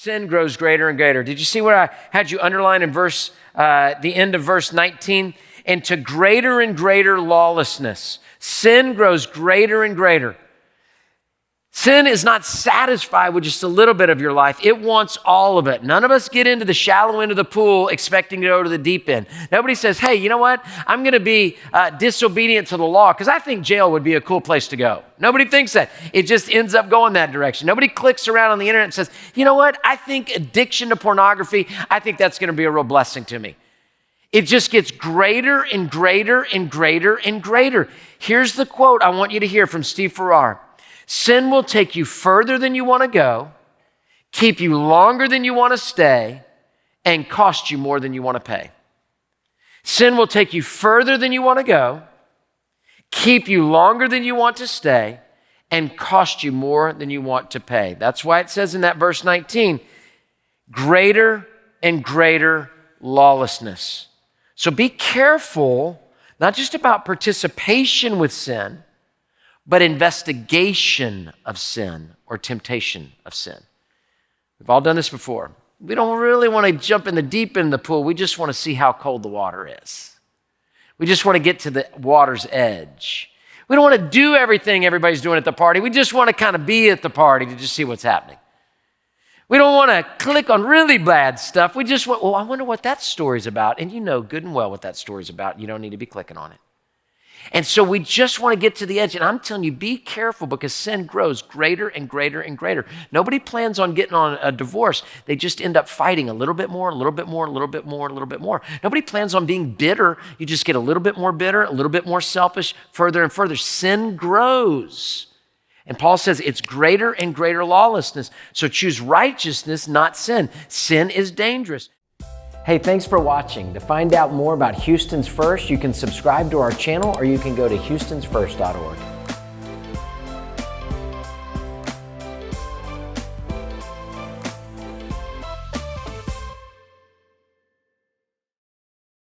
sin grows greater and greater. Did you see what I had you underline in the end of verse 19? And to greater and greater lawlessness. Sin grows greater and greater. Sin is not satisfied with just a little bit of your life. It wants all of it. None of us get into the shallow end of the pool expecting to go to the deep end. Nobody says, hey, you know what? I'm going to be disobedient to the law because I think jail would be a cool place to go. Nobody thinks that. It just ends up going that direction. Nobody clicks around on the internet and says, you know what? I think addiction to pornography, I think that's going to be a real blessing to me. It just gets greater and greater and greater and greater. Here's the quote I want you to hear from Steve Farrar. Sin will take you further than you want to go, keep you longer than you want to stay, and cost you more than you want to pay. Sin will take you further than you want to go, keep you longer than you want to stay, and cost you more than you want to pay. That's why it says in that verse 19, greater and greater lawlessness. So be careful, not just about participation with sin, but investigation of sin or temptation of sin. We've all done this before. We don't really want to jump in the deep end of the pool. We just want to see how cold the water is. We just want to get to the water's edge. We don't want to do everything everybody's doing at the party. We just want to kind of be at the party to just see what's happening. We don't want to click on really bad stuff. We just want, well, I wonder what that story's about. And you know good and well what that story's about. You don't need to be clicking on it. And so we just want to get to the edge. And I'm telling you, be careful because sin grows greater and greater and greater. Nobody plans on getting on a divorce. They just end up fighting a little bit more, a little bit more, a little bit more, a little bit more. Nobody plans on being bitter. You just get a little bit more bitter, a little bit more selfish, further and further. Sin grows. And Paul says it's greater and greater lawlessness. So choose righteousness, not sin. Sin is dangerous. Hey, thanks for watching. To find out more about Houston's First, you can subscribe to our channel or you can go to houstonsfirst.org.